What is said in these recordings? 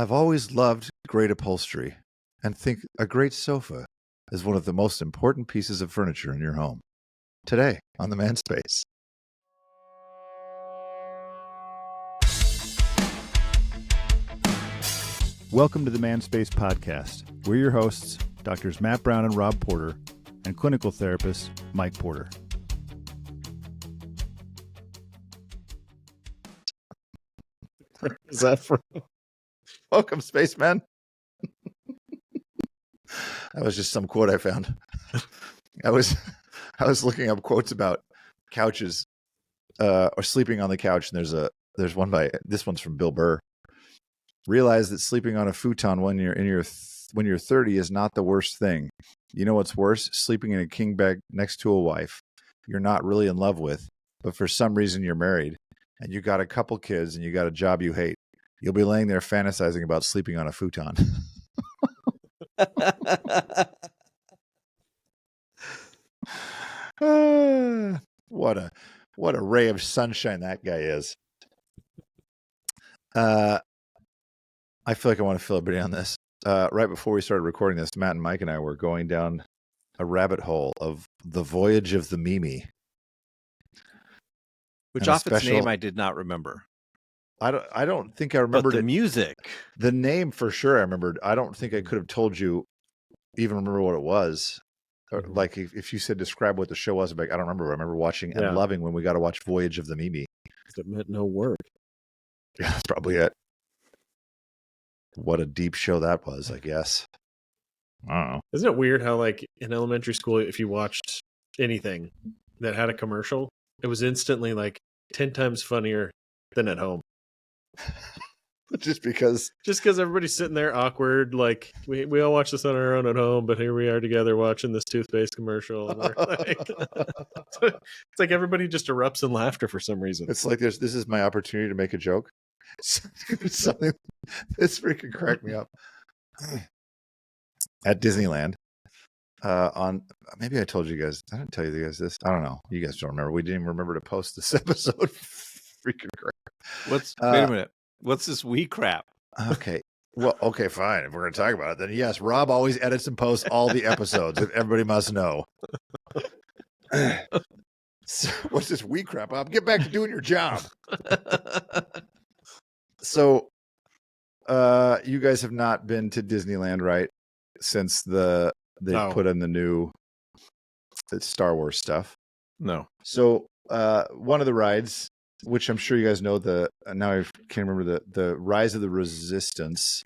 I've always loved great upholstery and think a great sofa is one of the most important pieces of furniture in your home. Today on the Manspace. Welcome to the Manspace podcast. We're your hosts, Doctors Matt Brown and Rob Porter, and clinical therapist Mike Porter. Where is that from? Welcome, Spacemen. That was just some quote I found. I was looking up quotes about couches or sleeping on the couch, and there's one by this one's from Bill Burr. Realize that sleeping on a futon when you're 30 is not the worst thing. You know what's worse? Sleeping in a king bed next to a wife you're not really in love with, but for some reason you're married and you got a couple kids and you got a job you hate. You'll be laying there fantasizing about sleeping on a futon. What a ray of sunshine that guy is. I feel like I want to fill everybody on this. Right before we started recording this, Matt and Mike and I were going down a rabbit hole of the voyage of the Mimi. Which off its name I did not remember. I don't think I remembered the music. The name for sure I remembered. I don't think I could have told you, even remember what it was. Or like if you said describe what the show was, like I don't remember. I remember watching and loving when we got to watch Voyage of the Mimi. It meant no word. Yeah, that's probably it. What a deep show that was, I guess. I don't know. Isn't it weird how, like, in elementary school, if you watched anything that had a commercial, it was instantly, like, 10 times funnier than at home? Just because everybody's sitting there awkward, like, we all watch this on our own at home, but here we are together watching this toothpaste commercial. And we're like, it's like everybody just erupts in laughter for some reason. It's like this is my opportunity to make a joke. Something this freaking cracked me up at Disneyland. On maybe I told you guys. I didn't tell you guys this. I don't know. You guys don't remember. We didn't even remember to post this episode. Freaking crap. Wait a minute. What's this wee crap? Okay. Well, okay, fine. If we're going to talk about it, then yes, Rob always edits and posts all the episodes. Everybody must know. So, what's this wee crap? Bob? Get back to doing your job. So, you guys have not been to Disneyland, right? Since they put in the new Star Wars stuff. No. So, one of the rides, which I'm sure you guys know, now I can't remember the Rise of the Resistance.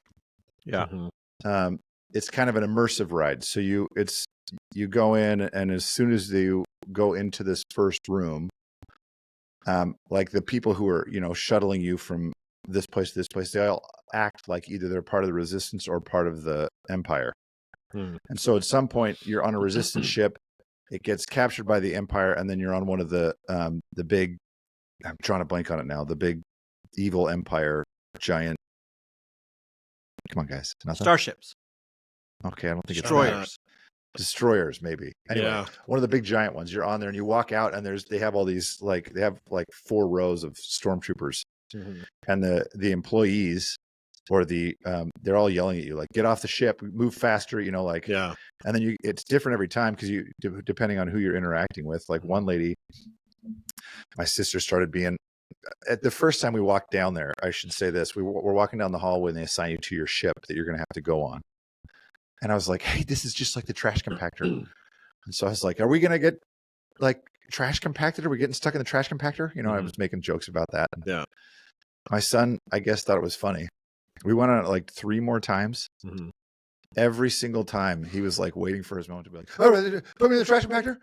Yeah. Mm-hmm. It's kind of an immersive ride. So you go in, and as soon as you go into this first room, like the people who are shuttling you from this place to this place, they all act like either they're part of the Resistance or part of the Empire. And so at some point you're on a Resistance ship, it gets captured by the Empire, and then you're on one of the big, I'm trying to blank on it now, the big evil Empire giant, come on guys, nothing? Starships. Okay, I don't think Destroyers, maybe. Anyway, one of the big giant ones. You're on there and you walk out, and they have all these they have 4 rows of stormtroopers, and the employees or they're all yelling at you like, get off the ship, move faster, and then it's different every time because depending on who you're interacting with. Like one lady, my sister started being at the first time we walked down there. I should say this: we're walking down the hallway and they assign you to your ship that you're going to have to go on. And I was like, hey, this is just like the trash compactor. And so I was like, are we going to get like trash compacted? Are we getting stuck in the trash compactor? I was making jokes about that. And my son, I guess, thought it was funny. We went on it like 3 more times. Every single time he was like waiting for his moment to be like, oh, put me in the trash compactor.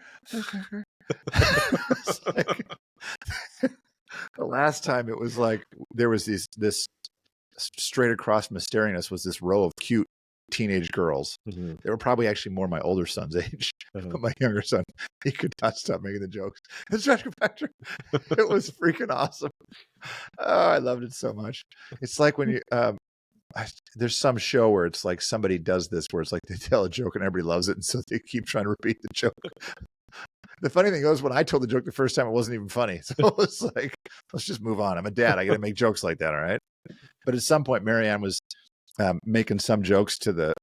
The last time it was like there was this straight across from us was this row of cute teenage girls. They were probably actually more my older son's age, but my younger son, he could not stop making the jokes. It's trash compactor. It was freaking awesome. Oh, I loved it so much. It's like when you there's some show where it's like somebody does this where it's like they tell a joke and everybody loves it, and so they keep trying to repeat the joke. The funny thing was, when I told the joke the first time, it wasn't even funny. So it was like, let's just move on. I'm a dad. I got to make jokes like that. All right. But at some point, Marianne was making some jokes to the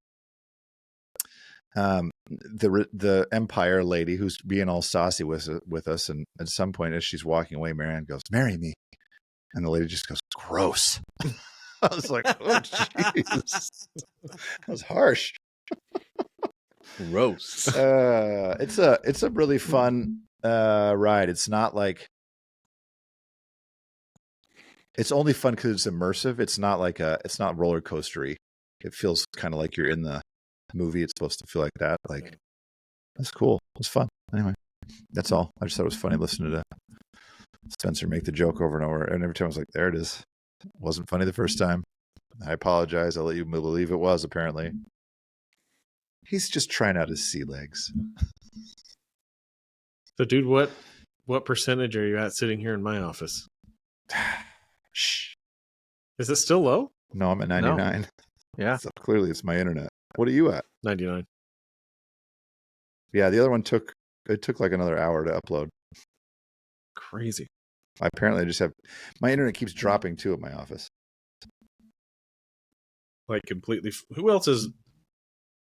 Empire lady who's being all saucy with us, and at some point as she's walking away, Marianne goes, "Marry me," and the lady just goes, "Gross." I was like, "Oh, jeez, that was harsh." Gross. It's a really fun ride. It's not like, it's only fun because it's immersive. It's not like it's not roller coastery. It feels kind of like you're in the movie. It's supposed to feel like that. Like, that's cool. It was fun. Anyway, that's all. I just thought it was funny listening to Spencer make the joke over and over. And every time I was like, there it is. It wasn't funny the first time. I apologize. I'll let you believe it was, apparently. He's just trying out his sea legs. So, dude, what percentage are you at sitting here in my office? Shh. Is it still low? No, I'm at 99. No. Yeah. So clearly it's my internet. What are you at? 99. Yeah, the other one took like another hour to upload. Crazy. Apparently I just have, my internet keeps dropping too at my office. Like completely. Who else is?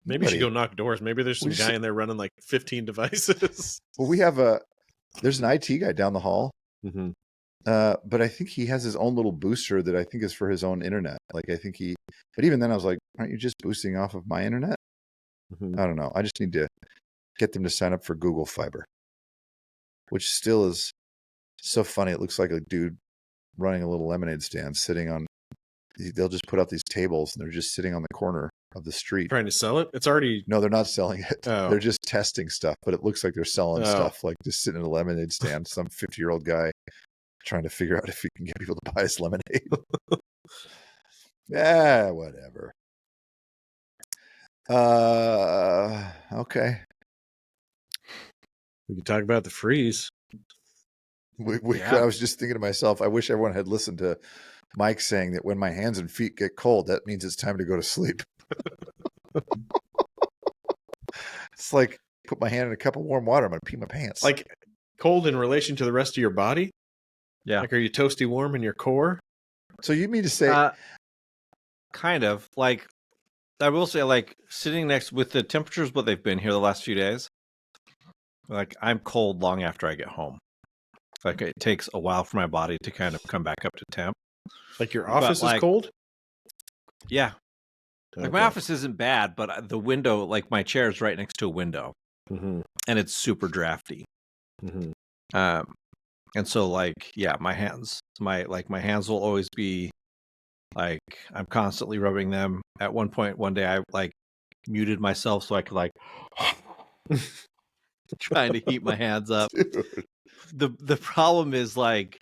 Maybe you should go knock doors. Maybe there's some guy in there running like 15 devices. Well, there's an IT guy down the hall. Mm-hmm. But I think he has his own little booster that I think is for his own internet. Like, but even then I was like, aren't you just boosting off of my internet? Mm-hmm. I don't know. I just need to get them to sign up for Google Fiber, which still is so funny. It looks like a dude running a little lemonade stand they'll just put out these tables and they're just sitting on the corner of the street. Trying to sell it? It's already... No, they're not selling it. Oh. They're just testing stuff, but it looks like they're selling stuff, like just sitting in a lemonade stand, some 50-year-old guy trying to figure out if he can get people to buy his lemonade. Yeah, whatever. Okay. We could talk about the freeze. I was just thinking to myself, I wish everyone had listened to Mike saying that when my hands and feet get cold, that means it's time to go to sleep. It's like, put my hand in a cup of warm water, I'm going to pee my pants. Like, cold in relation to the rest of your body? Yeah. Like, are you toasty warm in your core? So you mean to say... kind of. Like, I will say, like, sitting next with the temperatures, what they've been here the last few days, like, I'm cold long after I get home. Like, it takes a while for my body to kind of come back up to temp. Like, your office is cold? Yeah. Like, my office isn't bad, but the window, like, my chair is right next to a window. Mm-hmm. And it's super drafty. Mm-hmm. And so, like, yeah, my hands will always be, like, I'm constantly rubbing them. At one day, I, like, muted myself so I could, like, trying to heat my hands up. Dude. The problem is, like,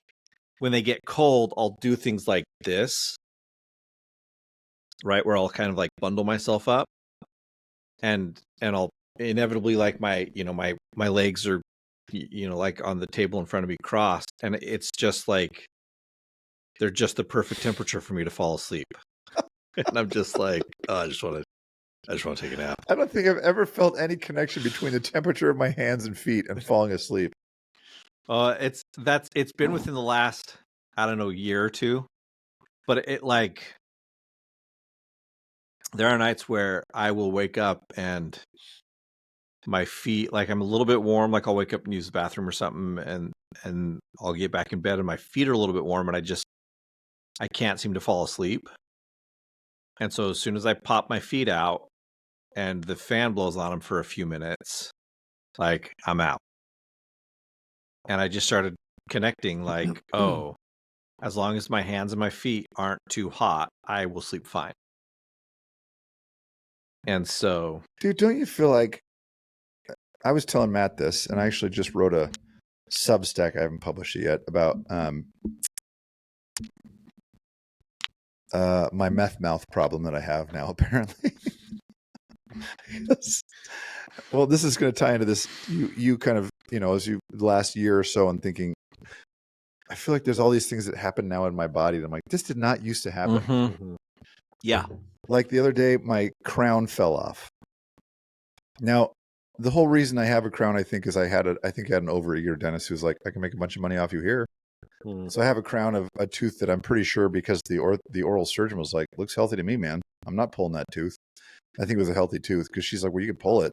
when they get cold, I'll do things like this, right, where I'll kind of, like, bundle myself up, and I'll inevitably, like, my legs are, like, on the table in front of me crossed, and it's just like they're just the perfect temperature for me to fall asleep. And I'm just like, oh, I just want to take a nap. I don't think I've ever felt any connection between the temperature of my hands and feet and falling asleep. It's been within the last, I don't know, year or two, but it, like, there are nights where I will wake up and my feet, like, I'm a little bit warm, like I'll wake up and use the bathroom or something, and I'll get back in bed and my feet are a little bit warm, and I can't seem to fall asleep. And so as soon as I pop my feet out and the fan blows on them for a few minutes, like, I'm out. And I just started connecting, like, oh, as long as my hands and my feet aren't too hot, I will sleep fine. And so... Dude, don't you feel like... I was telling Matt this, and I actually just wrote a Substack, I haven't published it yet, about my meth mouth problem that I have now, apparently. Well, this is going to tie into this. You kind of, as the last year or so, I'm thinking, I feel like there's all these things that happen now in my body that I'm like, this did not used to happen. Mm-hmm. Yeah. Like the other day, my crown fell off. Now, the whole reason I have a crown, I think, is I had an over-eager dentist who's like, I can make a bunch of money off you here. So I have a crown of a tooth that I'm pretty sure, because the oral surgeon was like, looks healthy to me, man. I'm not pulling that tooth. I think it was a healthy tooth because she's like, well, you can pull it.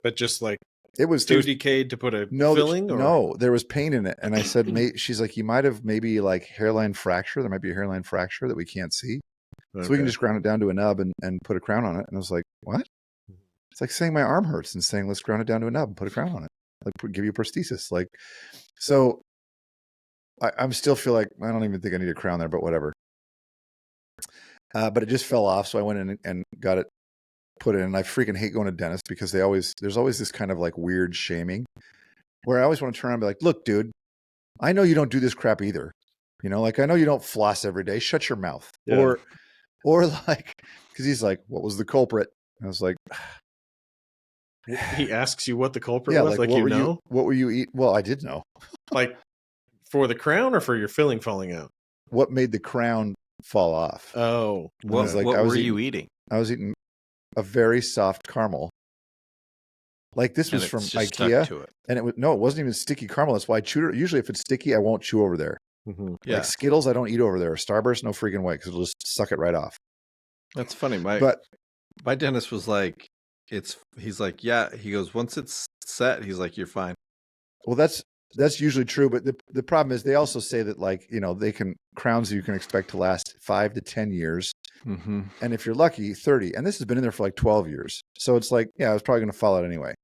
But just like it was too decayed to put a no filling? Or? No, there was pain in it. And I said, she's like, you might have maybe like hairline fracture. There might be a hairline fracture that we can't see. Okay. So we can just ground it down to a nub and put a crown on it. And I was like, what? It's like saying my arm hurts and saying, let's ground it down to a nub and put a crown on it. Like give you a prosthesis. Like, so I'm still feel like, I don't even think I need a crown there, but whatever. But it just fell off. So I went in and got it put in. And I freaking hate going to dentists because there's always this kind of like weird shaming where I always want to turn around and be like, look, dude, I know you don't do this crap either. You know, like I know you don't floss every day. Shut your mouth. Yeah. Or like, because he's like, what was the culprit? And I was like, he asks you what the culprit was, like you know? What were you eat? Well, I did know. Like for the crown or for your filling falling out? What made the crown fall off? Oh. What were you eating? I was eating a very soft caramel. Like this was from IKEA. To it. And it wasn't even sticky caramel. That's why I chewed it. Usually if it's sticky, I won't chew over there. Mm-hmm. Yeah. Like Skittles, I don't eat over there. Starburst, no freaking way, because it'll just suck it right off. That's funny. My dentist was like, he's like, yeah. He goes, once it's set, he's like, you're fine. Well, that's usually true, but the problem is they also say that like, you know, crowns you can expect to last 5 to 10 years. Mm-hmm. And if you're lucky, 30. And this has been in there for like 12 years. So it's like, yeah, I was probably going to fall out anyway.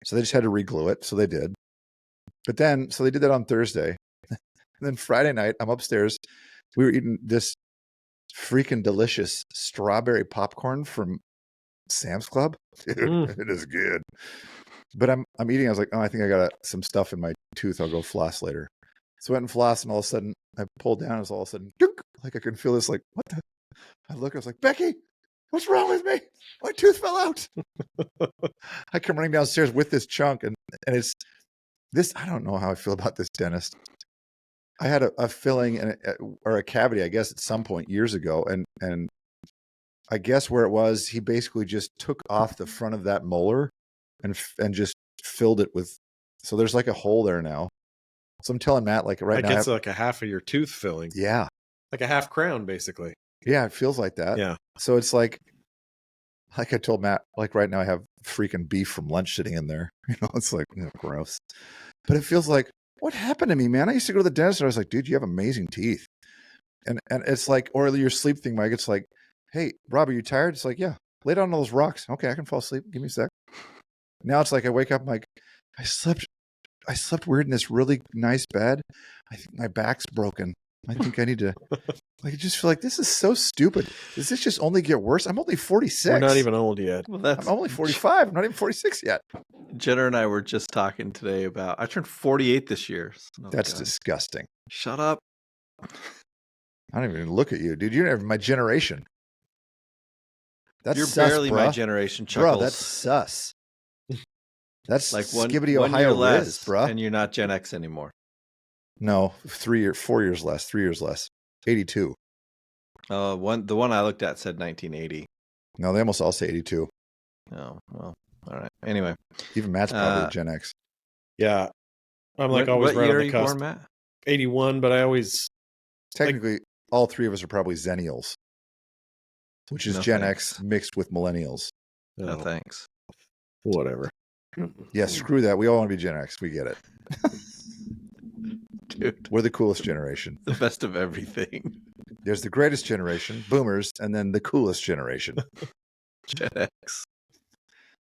So they just had to re-glue it. So they did. But then, so they did that on Thursday. And then Friday night, I'm upstairs. We were eating this freaking delicious strawberry popcorn from Sam's Club. Dude, it is good. But I'm eating. I was like, oh, I think I got some stuff in my tooth. I'll go floss later. So I went and floss, and all of a sudden, I pulled down. It's all of a sudden, like I can feel this. Like, what the? I look. I was like, Becky, what's wrong with me? My tooth fell out. I come running downstairs with this chunk, and it's this. I don't know how I feel about this dentist. I had a filling or a cavity, I guess, at some point years ago, and I guess where it was, he basically just took off the front of that molar and just filled it with. So there's like a hole there now. So I'm telling Matt, like right now, I guess like a half of your tooth filling. Yeah, like a half crown, basically. Yeah, it feels like that. Yeah. So it's like I told Matt, like right now, I have freaking beef from lunch sitting in there. You know, it's like gross, but it feels like. What happened to me, man? I used to go to the dentist and I was like, dude, you have amazing teeth. And it's like, or your sleep thing, Mike, it's like, hey, Rob, are you tired? It's like, yeah, lay down on those rocks. Okay, I can fall asleep. Give me a sec. Now it's like I wake up, I'm like, I slept weird in this really nice bed. I think my back's broken. I think I need to, I just feel like this is so stupid. Does this just only get worse? I'm only 46. We're not even old yet. Well, I'm only 45. I'm not even 46 yet. Jenner and I were just talking today about, I turned 48 this year. That's disgusting. Shut up. I don't even look at you, dude. You're my generation. You're sus, barely my generation, Chuckles. Bro, that's sus. That's like Skibbity Ohio Riz, bro. And you're not Gen X anymore. No, 4 years less, 3 years less. 82. The one I looked at said 1980. No, they almost all say 82. Oh, well, all right. Anyway. Even Matt's probably Gen X. Yeah. I'm like always right on the cusp. Born, Matt? 81, but I always... Technically, all three of us are probably Zennials, which is Gen X mixed with Millennials. No, thanks. Whatever. Yeah, screw that. We all want to be Gen X. We get it. Dude. We're the coolest generation. The best of everything. There's the greatest generation, boomers, and then the coolest generation. Gen X.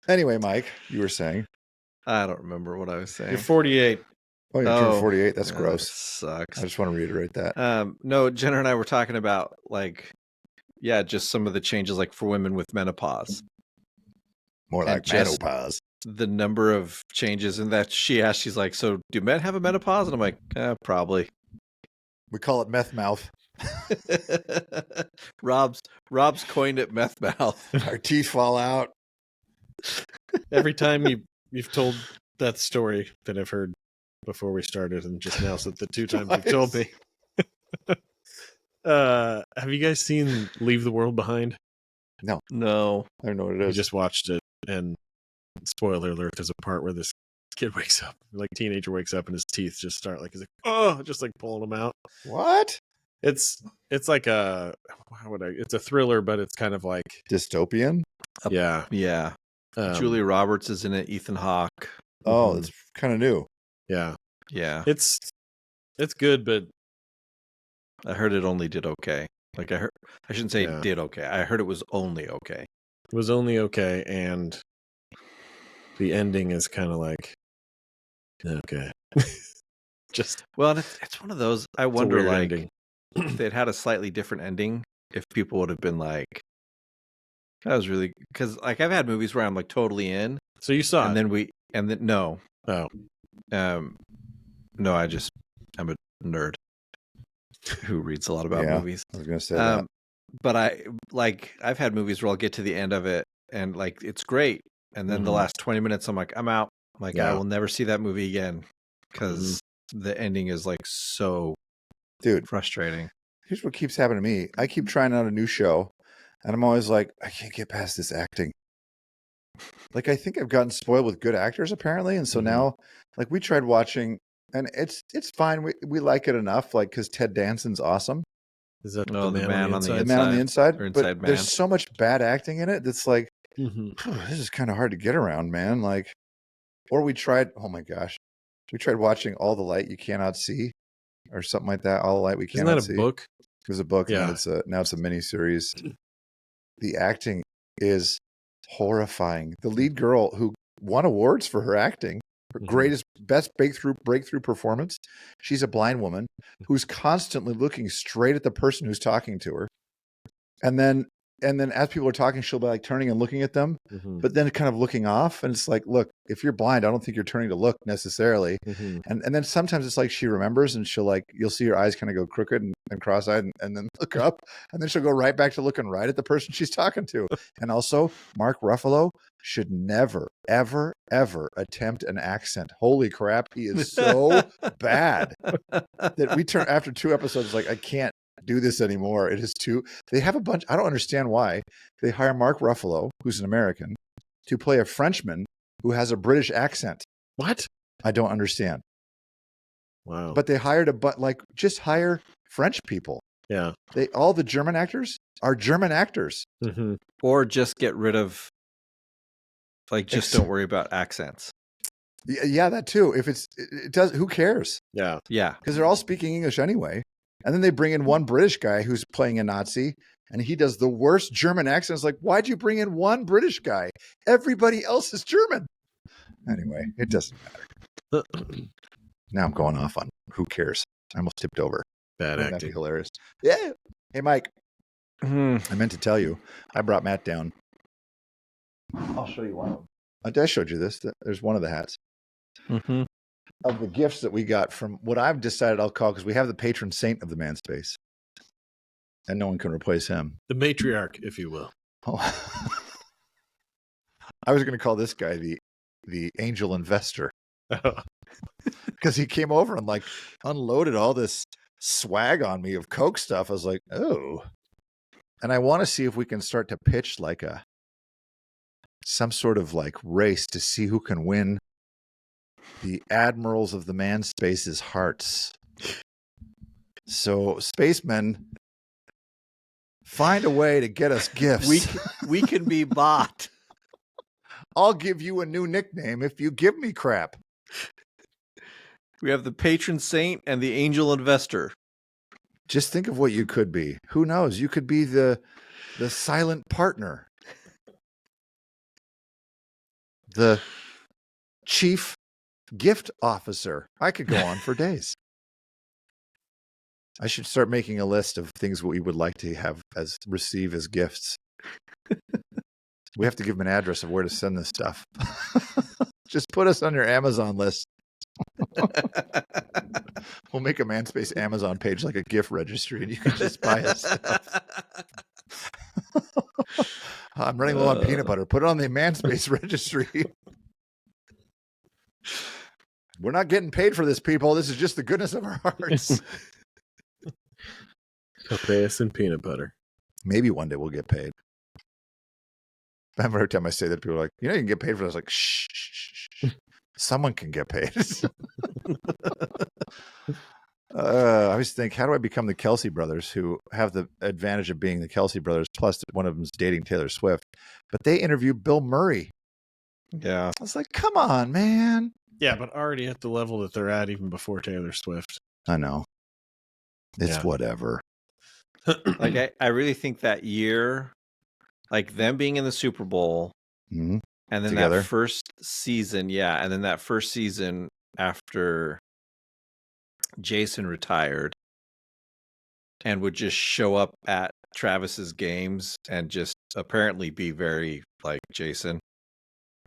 Anyway, Mike, you were saying? I don't remember what I was saying. You're 48. Oh, you're turning 48? That's gross. That sucks. I just want to reiterate that. No, Jenner and I were talking about, like, yeah, just some of the changes, like, for women with menopause. More like menopause. The number of changes, and that she asked, she's like, so do men have a menopause? And I'm like, probably. We call it meth mouth. Rob's coined it meth mouth. Our teeth fall out. Every time you've told that story that I've heard before we started, and just now, so the 2 times you've told me. Have you guys seen Leave the World Behind? No. I don't know what it is. I just watched it, and spoiler alert, there's a part where this kid wakes up, like teenager wakes up, and his teeth just start like, he's like, oh, just like pulling them out. What? It's like it's a thriller, but it's kind of like dystopian. Yeah. Julia Roberts is in it. Ethan Hawke. Oh, it's kind of new. Yeah. It's good, but I heard it only did okay. Like I shouldn't say it did okay. I heard it was only okay. It was only okay, and the ending is kind of like okay. Just it's one of those. I wonder, like, ending. if they'd had a slightly different ending, if people would have been like, that was really, because like I've had movies where I'm like totally in. So you saw it, and then no, no, I'm a nerd who reads a lot about movies. I was gonna say that, but I've had movies where I'll get to the end of it and like it's great, and then the last 20 minutes I'm like I'm out. I'm like I will never see that movie again because the ending is like so frustrating. Here's what keeps happening to me. I keep trying out a new show and I'm always like, I can't get past this acting. Like, I think I've gotten spoiled with good actors apparently. And so now, like, we tried watching and it's fine. We like it enough, like, because Ted Danson's awesome. Is that the man on the inside? The man on the inside. Or but there's so much bad acting in it that's like, this is kind of hard to get around, man. Like, or we tried, oh my gosh. We tried watching All the Light You Cannot See or something like that. All the Light We Cannot See. Isn't that a book? It was a book. Yeah. And now it's a miniseries. The acting is horrifying. The lead girl who won awards for her acting, her best breakthrough performance. She's a blind woman who's constantly looking straight at the person who's talking to her. And then as people are talking, she'll be like turning and looking at them, but then kind of looking off. And it's like, look, if you're blind, I don't think you're turning to look necessarily. And then sometimes it's like she remembers and you'll see her eyes kind of go crooked and cross-eyed and then look up. And then she'll go right back to looking right at the person she's talking to. And also, Mark Ruffalo should never, ever, ever attempt an accent. Holy crap. He is so bad that we turn after 2 episodes, like, I can't do this anymore. It is they have a bunch. I don't understand why they hire Mark Ruffalo, who's an American, to play a Frenchman who has a British accent. What? I don't understand. Wow. But they hired just hire French people. Yeah. All the German actors are German actors. Or just get rid of, like, just don't worry about accents. Yeah, that too. If it does, who cares? Yeah. Because they're all speaking English anyway. And then they bring in one British guy who's playing a Nazi, and he does the worst German accent. It's like, why'd you bring in one British guy? Everybody else is German. Anyway, it doesn't matter. Now I'm going off on who cares. I almost tipped over. Bad acting. That'd be hilarious. Yeah. Hey, Mike. I meant to tell you, I brought Matt down. I'll show you one of them. I showed you this. There's one of the hats. Of the gifts that we got from what I've decided I'll call, because we have the patron saint of the Manspace, and no one can replace him. The matriarch, if you will. Oh. I was going to call this guy the angel investor, because he came over and like unloaded all this swag on me of Coke stuff. I was like, oh, and I want to see if we can start to pitch like some sort of like race to see who can win the Admirals of the Manspace's hearts. So, Spacemen, find a way to get us gifts. We can be bought. I'll give you a new nickname if you give me crap. We have the patron saint and the angel investor. Just think of what you could be. Who knows? You could be the silent partner. The chief gift officer. I could go on for days. I should start making a list of things we would like to receive as gifts. We have to give them an address of where to send this stuff. Just put us on your Amazon list. We'll make a Manspace Amazon page like a gift registry, and you can just buy us stuff. I'm running low on peanut butter. Put it on the Manspace registry. We're not getting paid for this, people. This is just the goodness of our hearts. Pay us in peanut butter. Maybe one day we'll get paid. Every time I say that, people are like, you can get paid for this. Like, shh. Someone can get paid. I always think, how do I become the Kelsey brothers, who have the advantage of being the Kelsey brothers, plus one of them's dating Taylor Swift, but they interviewed Bill Murray. Yeah. I was like, come on, man. Yeah, but already at the level that they're at even before Taylor Swift. I know. It's whatever. Like, I really think that year, like them being in the Super Bowl, mm-hmm. and then Together. that first season, and then that first season after Jason retired and would just show up at Travis's games and just apparently be very like Jason.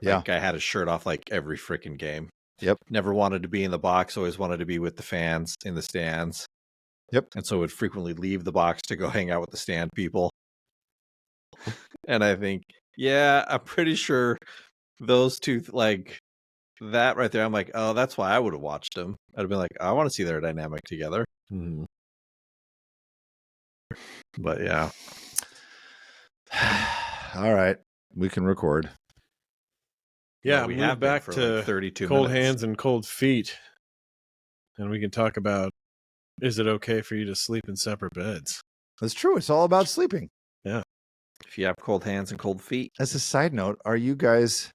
Yeah. Like, I had a shirt off like every freaking game. Yep. Never wanted to be in the box, always wanted to be with the fans in the stands. Yep. And so would frequently leave the box to go hang out with the stand people. And I think, I'm pretty sure those two, like that right there, I'm like, oh, that's why I would have watched them. I'd have been like, I want to see their dynamic together. Mm-hmm. But yeah. All right. We can record. Yeah, we move have back for to like 32 cold minutes. hands and cold feet. And we can talk about, is it okay for you to sleep in separate beds? That's true. It's all about sleeping. Yeah. If you have cold hands and cold feet. As a side note, are you guys,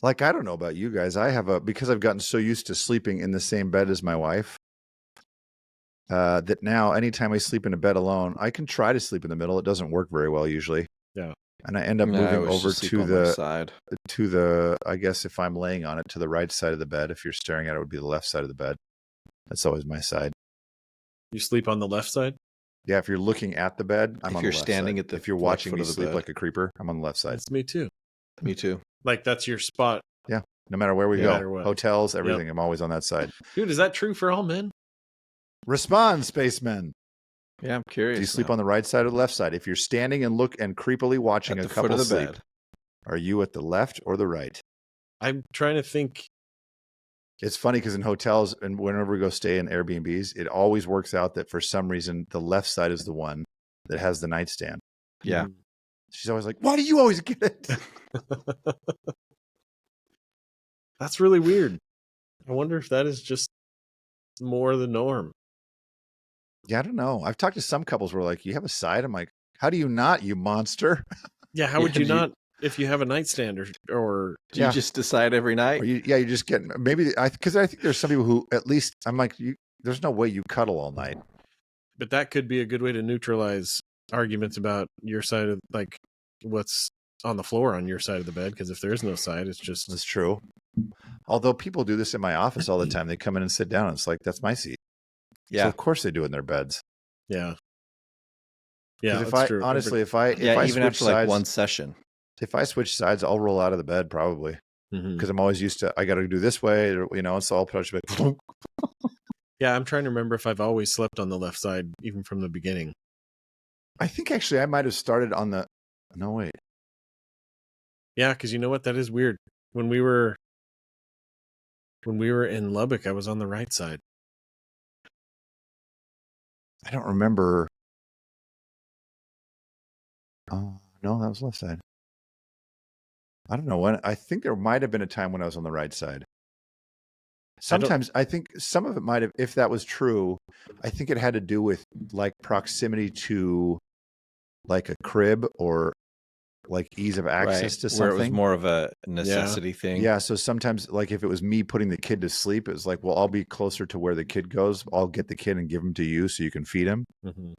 like, I don't know about you guys. because I've gotten so used to sleeping in the same bed as my wife, that now anytime I sleep in a bed alone, I can try to sleep in the middle. It doesn't work very well usually. Yeah. And I end up moving over to the side. I guess if I'm laying on it, to the right side of the bed. If you're staring at it, it would be the left side of the bed. That's always my side. You sleep on the left side? Yeah, if you're looking at the bed, I'm If on you're the left standing side. at the if you're left watching foot me of the sleep bed. like a creeper, I'm on the left side. That's me too. Me too. Like, that's your spot. Yeah, no matter where we No go, matter what. hotels, everything, I'm always on that side. Dude, is that true for all men? Respond, spacemen. Yeah, I'm curious. Do you sleep on the right side or the left side? If you're standing and creepily watching at a the foot couple of the sleep, bed? are you at the left or the right? I'm trying to think. It's funny because in hotels and whenever we go stay in Airbnbs, it always works out that for some reason the left side is the one that has the nightstand. Yeah. She's always like, why do you always get it? That's really weird. I wonder if that is just more the norm. Yeah, I don't know. I've talked to some couples where like, you have a side? I'm like, how do you not, you monster? Yeah, how would you not if you have a nightstand or do you just decide every night? Or you just get, maybe, because I think there's some people who, at least, I'm like, there's no way you cuddle all night. But that could be a good way to neutralize arguments about your side of, like, what's on the floor on your side of the bed, because if there is no side, it's just... That's true. Although people do this in my office all the time. They come in and sit down. And it's like, that's my seat. Yeah. So of course they do it in their beds. Yeah. Yeah, if I true. honestly, if I even switch after sides, like one session. if I switch sides, I'll roll out of the bed probably Mhm. because I'm always used to. I got to do this way, So I'll push back. Yeah, I'm trying to remember if I've always slept on the left side, even from the beginning. I think actually I might have started on the. No wait. Yeah, because you know what? That is weird. When we were in Lubbock, I was on the right side. I don't remember. Oh no, that was left side. I don't know when. I think there might have been a time when I was on the right side. Sometimes I think some of it might have, if that was true, I think it had to do with like proximity to like a crib or like ease of access to something. Where it was more of a necessity thing. Yeah. So sometimes like if it was me putting the kid to sleep, it was like, well, I'll be closer to where the kid goes. I'll get the kid and give him to you so you can feed him. Mm-hmm.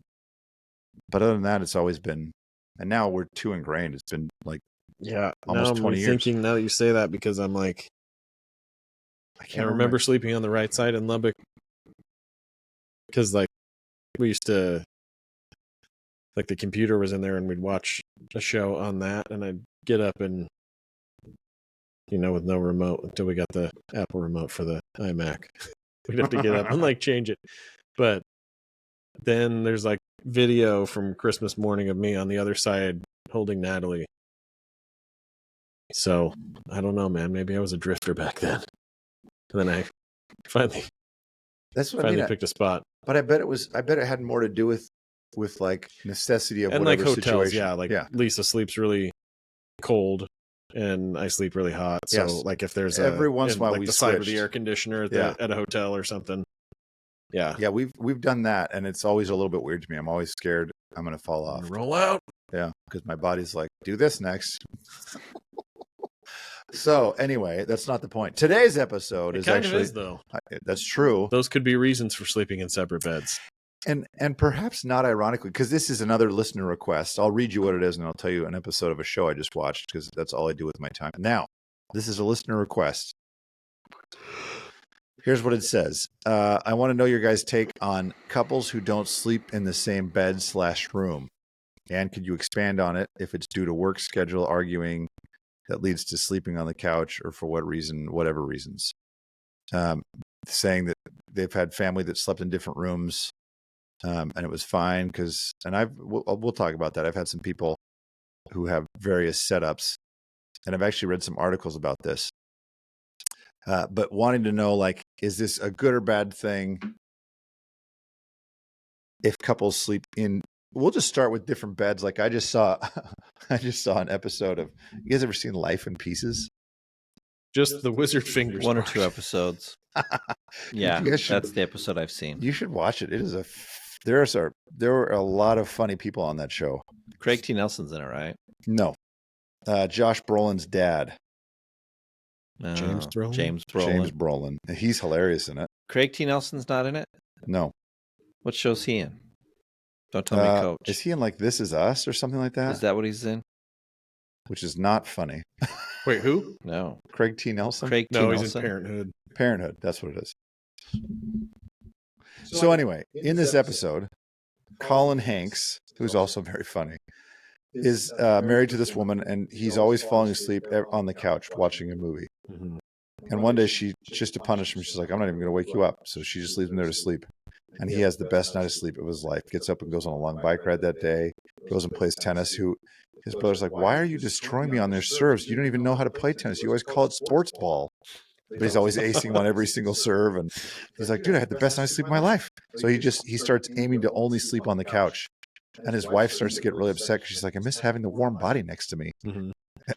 But other than that, it's always been, and now we're too ingrained. It's been like almost 20 years. Thinking now that you say that, because I'm like, I remember sleeping on the right side in Lubbock because like we used to, like the computer was in there and we'd watch a show on that, and I'd get up and, with no remote until we got the Apple remote for the iMac. We'd have to get up and like change it. But then there's like video from Christmas morning of me on the other side holding Natalie. So I don't know, man. Maybe I was a drifter back then. And then I finally picked a spot. But I bet it had more to do with like necessity of and whatever like hotels, situation. Lisa sleeps really cold and I sleep really hot. So Yes. like if there's every once in a while like we the side of switched. the air conditioner Yeah. at a hotel or something. Yeah. Yeah, we've done that, and it's always a little bit weird to me. I'm always scared I'm going to fall off. Roll out. Yeah, because my body's like, do this next. So anyway, that's not the point. Today's episode is kind actually of is, though. That's true. Those could be reasons for sleeping in separate beds. And perhaps not ironically, because this is another listener request. I'll read you what it is, and I'll tell you an episode of a show I just watched, because that's all I do with my time. Now, this is a listener request. Here's what it says. I want to know your guys' take on couples who don't sleep in the same bed/room. And could you expand on it if it's due to work schedule, arguing that leads to sleeping on the couch, or for what reason, whatever reasons. Saying that they've had family that slept in different rooms, and it was fine we'll talk about that. I've had some people who have various setups, and I've actually read some articles about this. But wanting to know, like, is this a good or bad thing if couples sleep in? We'll just start with different beds. Like I just saw an episode of. You guys ever seen Life in Pieces? Just the Wizard Fingers. One or two episodes. Yeah, that's the episode I've seen. You should watch it. It is there are a lot of funny people on that show. Craig T. Nelson's in it, right? No, Josh Brolin's dad. No, James Brolin. James Brolin. He's hilarious in it. Craig T. Nelson's not in it? No. What show's he in? Don't tell me, Coach. Is he in like This Is Us or something like that? Is that what he's in? Which is not funny. Wait, who? No. Craig T. Nelson? Craig T. Nelson? He's in Parenthood. Parenthood, that's what it is. So anyway, in this episode, Colin Hanks, who's also very funny, is married to this woman, and he's always falling asleep on the couch watching a movie. Mm-hmm. And one day, just to punish him, she's like, I'm not even going to wake you up. So she just leaves him there to sleep. And he has the best night of sleep of his life. Gets up and goes on a long bike ride that day, goes and plays tennis. His brother's like, why are you destroying me on their serves? You don't even know how to play tennis. You always call it sports ball. But he's always acing on every single serve. And he's like, dude, I had the best night's sleep of my life. So he starts aiming to only sleep on the couch. And his wife starts to get really upset because she's like, I miss having the warm body next to me.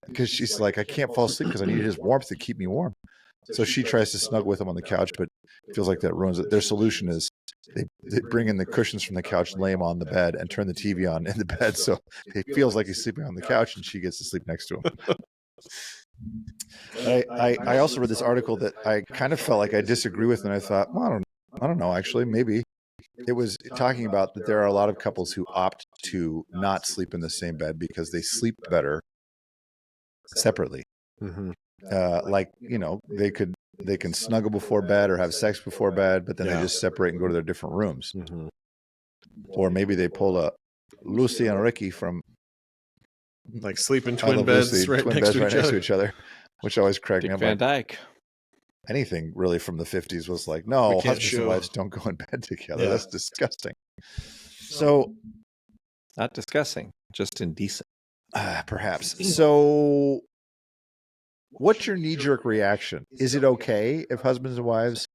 Because she's like, I can't fall asleep because I need his warmth to keep me warm. So she tries to snuggle with him on the couch, but feels like that ruins it. Their solution is they bring in the cushions from the couch, lay him on the bed, and turn the TV on in the bed. So it feels like he's sleeping on the couch, and she gets to sleep next to him. I also read this article that I kind of felt like I disagree with, and I thought, well, I don't know, actually, maybe. It was talking about that there are a lot of couples who opt to not sleep in the same bed because they sleep better separately. Mm-hmm. Like, they can snuggle before bed or have sex before bed, but then they just separate and go to their different rooms. Mm-hmm. Or maybe they pull a Lucy and Ricky from like sleeping twin beds right next to each other, which always cracked me up. Van Dyke. Anything really from the 50s was like, no, husbands and wives don't go in bed together. Yeah. That's disgusting. So, not disgusting, just indecent. Perhaps. So, what's your knee-jerk reaction? Is it okay if husbands and wives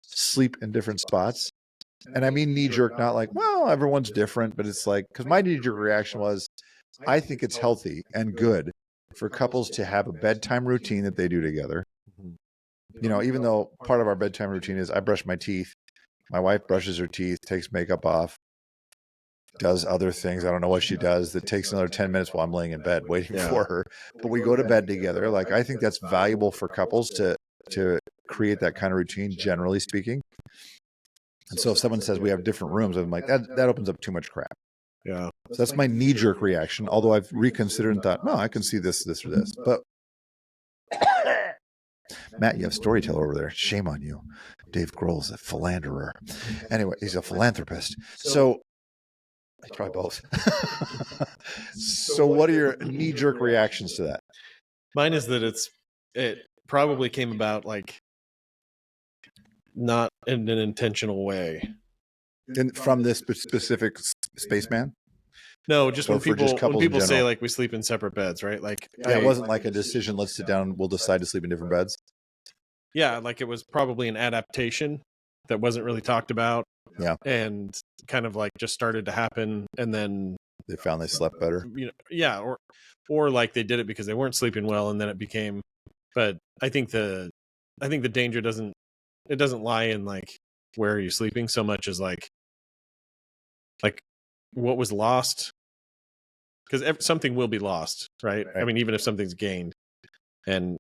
sleep in different spots? And I mean knee-jerk, not like, well, everyone's different, but it's like, because my knee-jerk reaction was, I think it's healthy and good for couples to have a bedtime routine that they do together. Even though part of our bedtime routine is I brush my teeth, my wife brushes her teeth, takes makeup off, does other things. I don't know what she does. That takes another 10 minutes while I'm laying in bed waiting for her. But we go to bed together. Like, I think that's valuable for couples to create that kind of routine, generally speaking. And so if someone says we have different rooms, I'm like, that opens up too much crap. Yeah. So that's my knee-jerk reaction, although I've reconsidered and thought, no, I can see this, or this. But Matt, you have storyteller over there. Shame on you. Dave Grohl's a philanderer. Anyway, he's a philanthropist. So try both. So what are your knee-jerk reactions to that? Mine is that it probably came about like not in an intentional way. From this specific spaceman? No, just when people say like we sleep in separate beds, right? Like it wasn't like a decision, let's sit down, we'll decide to sleep in different beds. Yeah, like it was probably an adaptation that wasn't really talked about. Yeah. And kind of like just started to happen, and then They found they slept better. Yeah, or like they did it because they weren't sleeping well, and then it became. But I think the danger doesn't lie in like where are you sleeping so much as like what was lost, because something will be lost, right? I mean, even if something's gained, and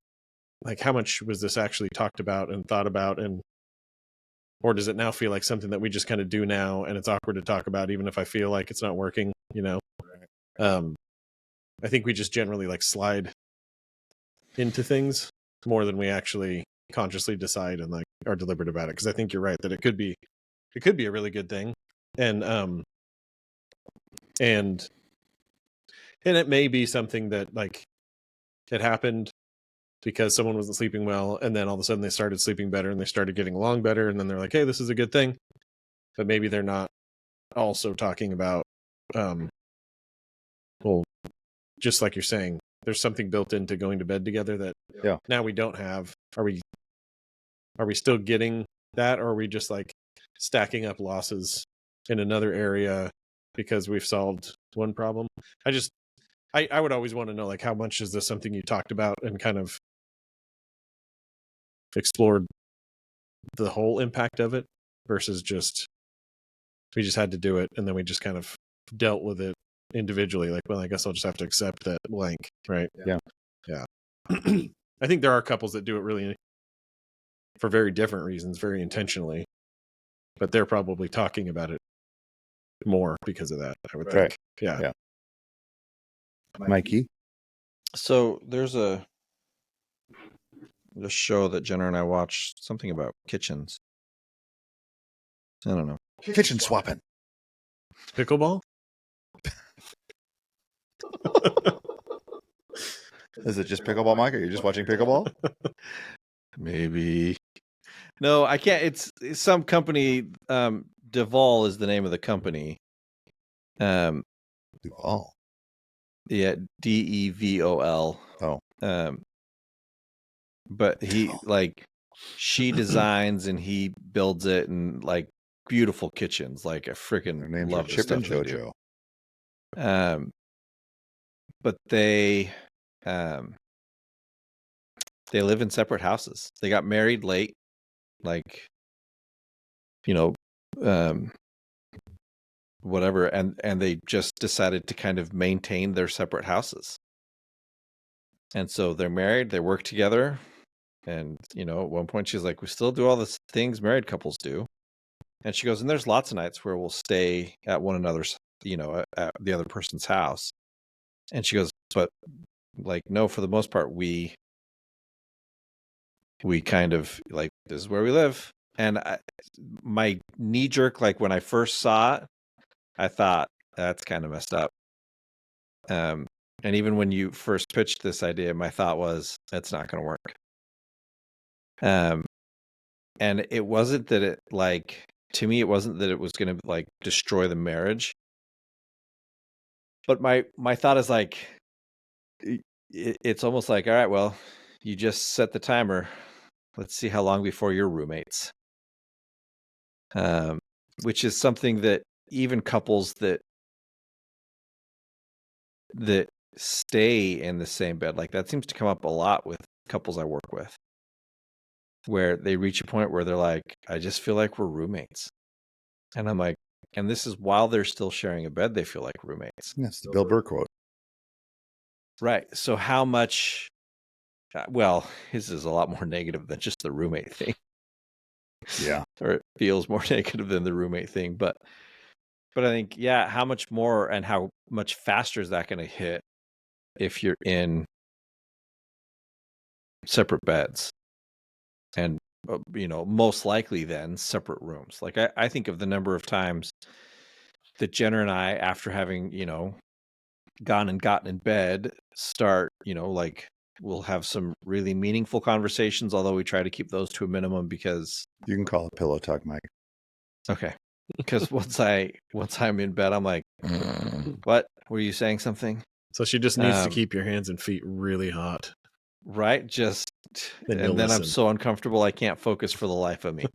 like how much was this actually talked about and thought about, and or does it now feel like something that we just kind of do now, and it's awkward to talk about, even if I feel like it's not working, I think we just generally like slide into things more than we actually consciously decide and like are deliberate about it. Because I think you're right that it could be a really good thing, and it may be something that like it happened because someone wasn't sleeping well, and then all of a sudden they started sleeping better and they started getting along better, and then they're like, hey, this is a good thing. But maybe they're not also talking about well, just like you're saying, there's something built into going to bed together that now we don't have. Are we still getting that, or are we just like stacking up losses in another area because we've solved one problem? I would always want to know, like, how much is this something you talked about and kind of explored the whole impact of it versus just we just had to do it and then we just kind of dealt with it individually. Like, well, I guess I'll just have to accept that blank, right? Yeah. I think there are couples that do it really for very different reasons, very intentionally, but they're probably talking about it more because of that, I would think. Right. Yeah. Mikey? So there's a show that Jenna and I watched, something about kitchens. I don't know. Kitchen swapping. Pickleball? Is it just pickleball, Mike? Are you just watching pickleball? Maybe. No, I can't. It's some company. Devol is the name of the company. Devol. Yeah, Devol. Oh. But he she designs and he builds it, and like beautiful kitchens. Like I freaking love Chip and stuff they do. But they live in separate houses. They got married late, like, whatever, and they just decided to kind of maintain their separate houses. And so they're married, they work together, and at one point she's like, we still do all the things married couples do. And she goes, and there's lots of nights where we'll stay at one another's, at the other person's house. And she goes, but like, no, for the most part, we kind of like, this is where we live. And my knee jerk, like when I first saw it, I thought that's kind of messed up. And even when you first pitched this idea, my thought was, that's not going to work. And it wasn't that it to me, it wasn't that it was going to like destroy the marriage. But my thought is like, it's almost like, all right, well, you just set the timer. Let's see how long before you're roommates. Which is something that even couples that stay in the same bed, like that seems to come up a lot with couples I work with, where they reach a point where they're like, I just feel like we're roommates. And I'm like, and this is while they're still sharing a bed, they feel like roommates. That's the Bill Burr quote. Right. So how much, well, his is a lot more negative than just the roommate thing. Yeah. Or it feels more negative than the roommate thing. But I think, yeah, how much more and how much faster is that going to hit if you're in separate beds? And, most likely then separate rooms. Like I think of the number of times that Jenna and I, after having, gone and gotten in bed, start, like we'll have some really meaningful conversations, although we try to keep those to a minimum because you can call it pillow talk, Mike. Okay. Because once I'm in bed, I'm like, what? Were you saying something? So she just needs to keep your hands and feet really hot. Right? And then I'm so uncomfortable I can't focus for the life of me.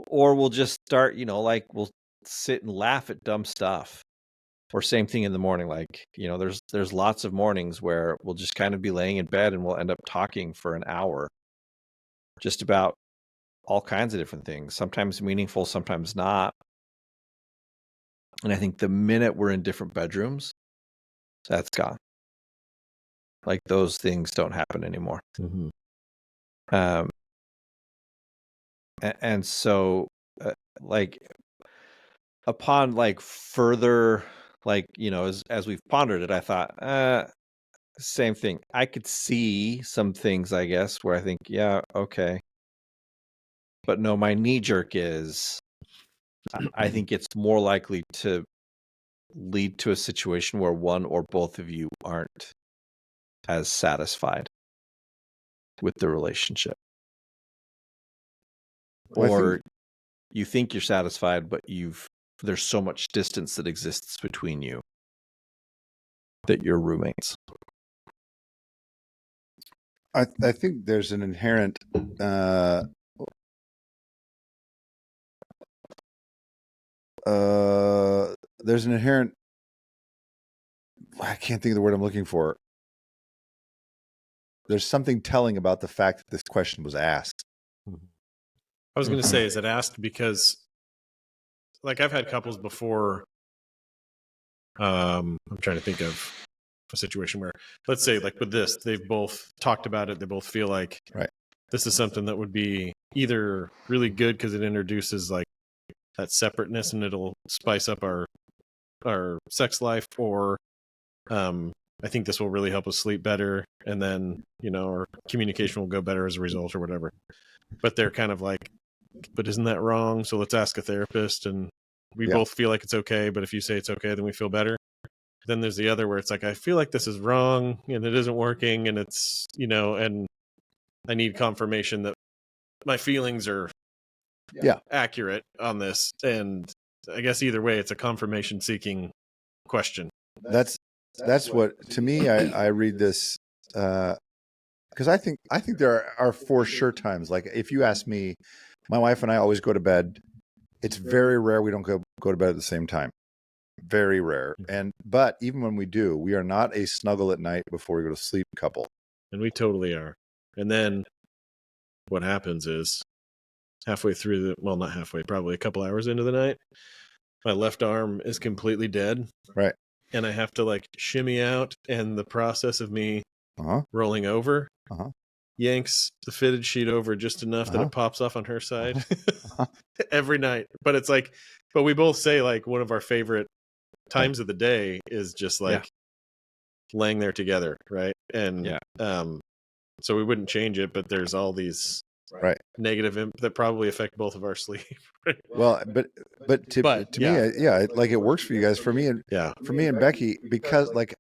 Or we'll just start, we'll sit and laugh at dumb stuff. Or same thing in the morning. Like, you know, there's lots of mornings where we'll just kind of be laying in bed and we'll end up talking for an hour just about all kinds of different things, sometimes meaningful, sometimes not. And I think the minute we're in different bedrooms, that's gone. Like, those things don't happen anymore. And so, like, upon like further, like, you know, as we've pondered it, I thought, same thing. I could see some things, I guess, where I think, yeah, okay. But no, my knee jerk is, I think it's more likely to lead to a situation where one or both of you aren't as satisfied with the relationship. Or you think you're satisfied, but there's so much distance that exists between you that you're roommates. I think there's an inherent I can't think of the word I'm looking for. There's something telling about the fact that this question was asked. I was going to say, is it asked because, like, I've had couples before. I'm trying to think of a situation where, let's say, like with this, they've both talked about it. They both feel like this is something that would be either really good because it introduces like that separateness and it'll spice up our sex life, or I think this will really help us sleep better, and then, you know, our communication will go better as a result or whatever. But they're kind of like, but isn't that wrong? So let's ask a therapist. And we both feel like it's okay, but if you say it's okay, then we feel better. Then there's the other where it's like, I feel like this is wrong and it isn't working, and it's, you know, and I need confirmation that my feelings are accurate on this. And I guess either way, it's a confirmation seeking question. That's what, to me, I read this because I think there are for sure times, like if you ask me, my wife and I always go to bed. It's very rare we don't go to bed at the same time. Very rare. But even when we do, we are not a snuggle at night before we go to sleep couple. And we totally are. And then what happens is halfway through not halfway, probably a couple hours into the night, my left arm is completely dead. Right. And I have to like shimmy out, and the process of me rolling over yanks the fitted sheet over just enough that it pops off on her side every night. But it's like, but we both say like one of our favorite times of the day is just like laying there together, right? And so we wouldn't change it, but there's all these negative that probably affect both of our sleep. Well, but to me, like it works for you guys. For me and Becky, because like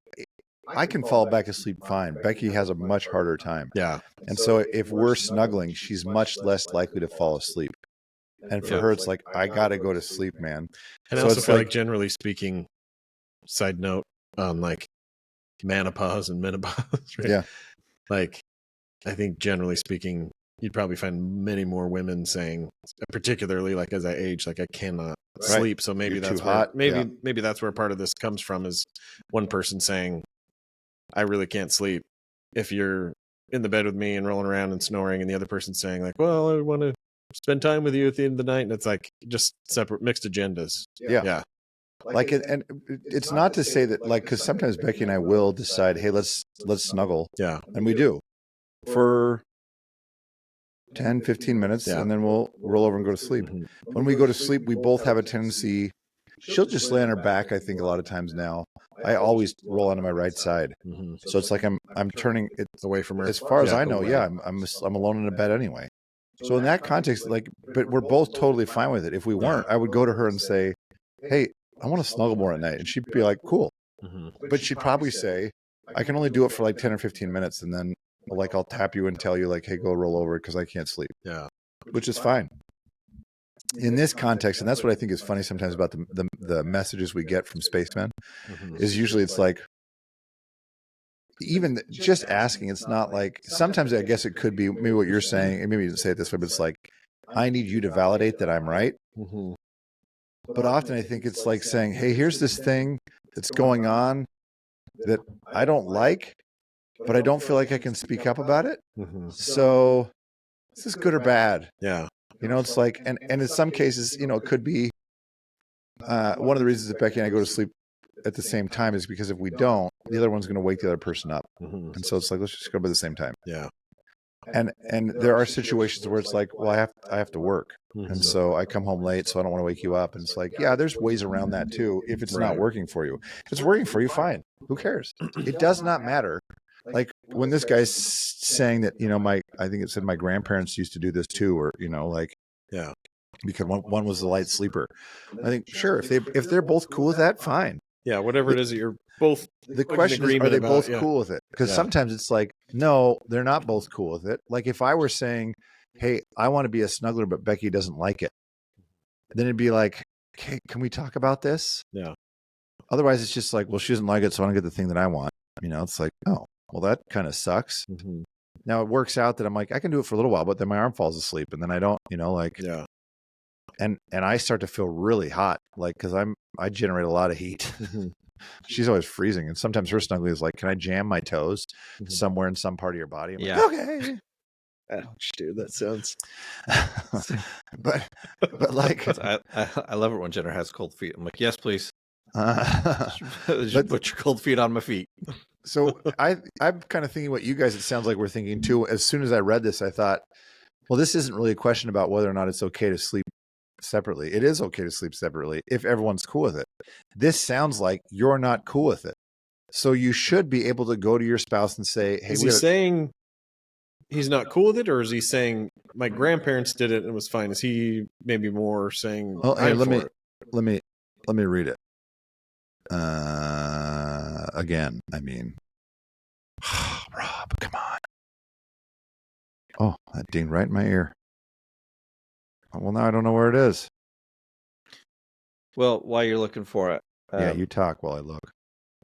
I can fall back asleep fine. Becky has a much harder time. Yeah. And so if we're snuggling, she's much less likely to fall asleep. And for her, it's like, I got to go to sleep, man. And so I also feel like generally speaking, side note on like menopause and menopause, right? Yeah. Like, I think generally speaking, you'd probably find many more women saying, particularly like as I age, like I cannot sleep. So maybe that's where, maybe that's where part of this comes from, is one person saying, I really can't sleep. If you're in the bed with me and rolling around and snoring, and the other person's saying like, well, I want to spend time with you at the end of the night. And it's like just separate, mixed agendas. Yeah. Like, and it's not to say that, like, because sometimes Becky and I will decide, hey, let's snuggle. Yeah. And we do for 10, 15 minutes, and then we'll roll over and go to sleep. When we go to sleep, we both have a tendency, she'll just lay on her back, I think, a lot of times now. I always roll onto my right side. So it's like I'm turning it away from her. As far as I know, I'm alone in a bed anyway. So in that context, like, but we're both totally fine with it. If we weren't, I would go to her and say, hey, I want to snuggle more at night. And she'd be like, cool. But she'd probably say, I can only do it for like 10 or 15 minutes. And then like, I'll tap you and tell you like, hey, go roll over because I can't sleep. Yeah. Which is fine. In this context, and that's what I think is funny sometimes about the messages we get from Spacemen, is usually it's like, even just asking, it's not like, sometimes I guess it could be maybe what you're saying, and maybe you didn't say it this way, but it's like, I need you to validate that I'm right. But often I think it's like saying, hey, here's this thing that's going on that I don't like, but I don't feel like I can speak up about it. So is this good or bad? Yeah. It's like, and in some cases, it could be one of the reasons that Becky and I go to sleep at the same time is because if we don't, the other one's going to wake the other person up. And so it's like, let's just go by the same time. Yeah. And there are situations where it's like, well, I have to work. And so I come home late, so I don't want to wake you up. And it's like, yeah, there's ways around that too. If it's not working for you, if it's working for you, fine. Who cares? It does not matter. Like when this guy's saying that, I think it said my grandparents used to do this too, or, yeah, because one was the light sleeper. I think, sure, if they're both cool with that, fine. Yeah. Whatever it is that you're both. The question is, are they both cool with it? Because sometimes it's like, no, they're not both cool with it. Like if I were saying, hey, I want to be a snuggler, but Becky doesn't like it, then it'd be like, okay, can we talk about this? Yeah. Otherwise, it's just like, well, she doesn't like it, so I don't get the thing that I want. It's like, oh, well, that kind of sucks. Now it works out that I'm like, I can do it for a little while, but then my arm falls asleep and then I don't, yeah. And I start to feel really hot, like, because I generate a lot of heat. She's always freezing, and sometimes her snuggling is like, "Can I jam my toes somewhere in some part of your body?" I'm like, okay. Ouch, dude, that sounds. but like, I love it when Jenner has cold feet. I'm like, yes, please. Just put your cold feet on my feet. So I'm kind of thinking what you guys, it sounds like we're thinking too. As soon as I read this, I thought, well, this isn't really a question about whether or not it's okay to sleep separately. It is okay to sleep separately if everyone's cool with it. This sounds like you're not cool with it. So you should be able to go to your spouse and say, hey, is he saying he's not cool with it, or is he saying my grandparents did it and it was fine? Is he maybe more saying, well, hey, let me read it. Again, I mean, Rob, come on. Oh, that dinged right in my ear. Well, now I don't know where it is. Well, while you're looking for it, yeah, you talk while I look.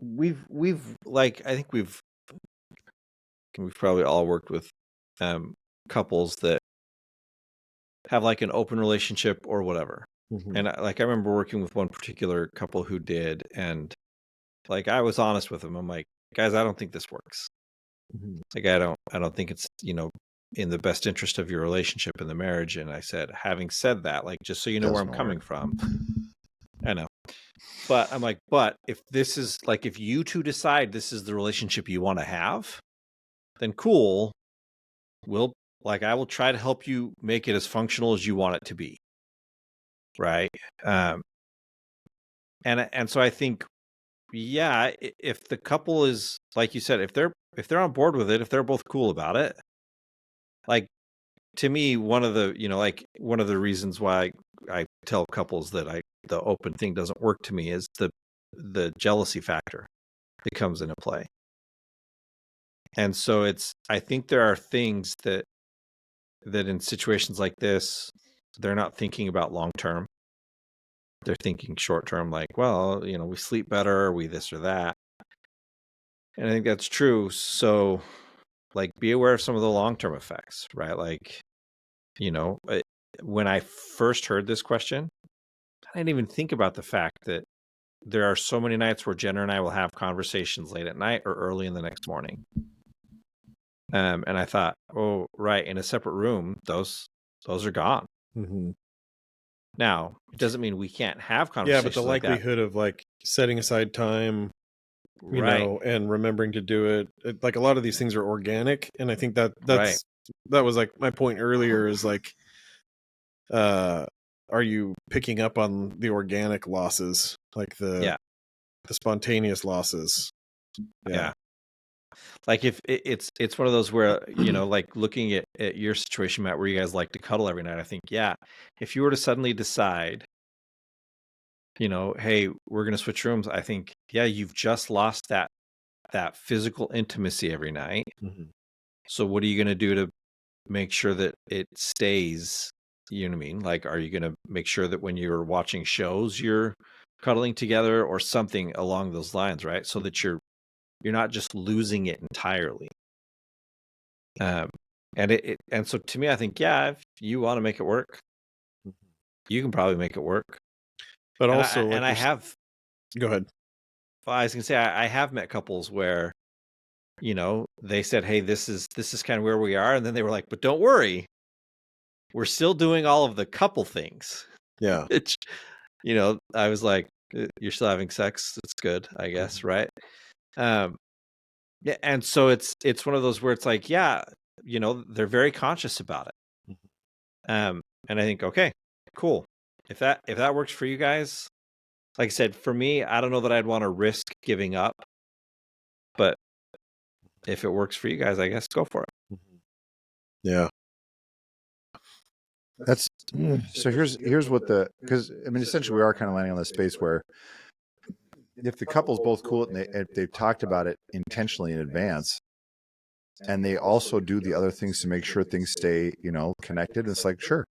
We've like, I think we've probably all worked with couples that have like an open relationship or whatever. And I remember working with one particular couple who did, and like I was honest with them. I'm like, guys, I don't think this works. Like I don't think it's in the best interest of your relationship and the marriage. And I said, having said that, like just so you know where I'm coming from, I know. But I'm like, but if this is like, if you two decide this is the relationship you want to have, then cool. I will try to help you make it as functional as you want it to be. Right. And so I think, yeah, if the couple is, like you said, if they're on board with it, if they're both cool about it, like to me, one of the reasons why I tell couples that the open thing doesn't work to me is the jealousy factor that comes into play. And so I think there are things that in situations like this, they're not thinking about long term. They're thinking short term, like, well, we sleep better, we this or that. And I think that's true. So like be aware of some of the long term effects, right? Like, when I first heard this question, I didn't even think about the fact that there are so many nights where Jenner and I will have conversations late at night or early in the next morning. And I thought, oh, right, in a separate room, those are gone. Now, it doesn't mean we can't have conversations. Yeah, but the likelihood of like setting aside time, and remembering to do it, like a lot of these things are organic, and I think that was like my point earlier is like, are you picking up on the organic losses, like the spontaneous losses? Yeah. Like if it's one of those where, like looking at your situation, Matt, where you guys like to cuddle every night, I think, yeah, if you were to suddenly decide, hey, we're going to switch rooms, I think, yeah, you've just lost that physical intimacy every night. So what are you going to do to make sure that it stays? You know what I mean? Like, are you going to make sure that when you're watching shows, you're cuddling together or something along those lines, right? So that you're not just losing it entirely. And so to me, I think, yeah, if you want to make it work, you can probably make it work. But also, I have. Go ahead. Well, I was gonna say I have met couples where, they said, "Hey, this is kind of where we are," and then they were like, "But don't worry, we're still doing all of the couple things." Yeah. Which, I was like, "You're still having sex. It's good, I guess, right?" Yeah, and so it's one of those where it's like, yeah, they're very conscious about it. And I think, okay, cool. If that works for you guys, like I said, for me, I don't know that I'd want to risk giving up, but if it works for you guys, I guess go for it. Yeah. That's so. Here's what because I mean, essentially, we are kind of landing on this space where if the couple's both cool and they've talked about it intentionally in advance, and they also do the other things to make sure things stay, connected. It's like, sure.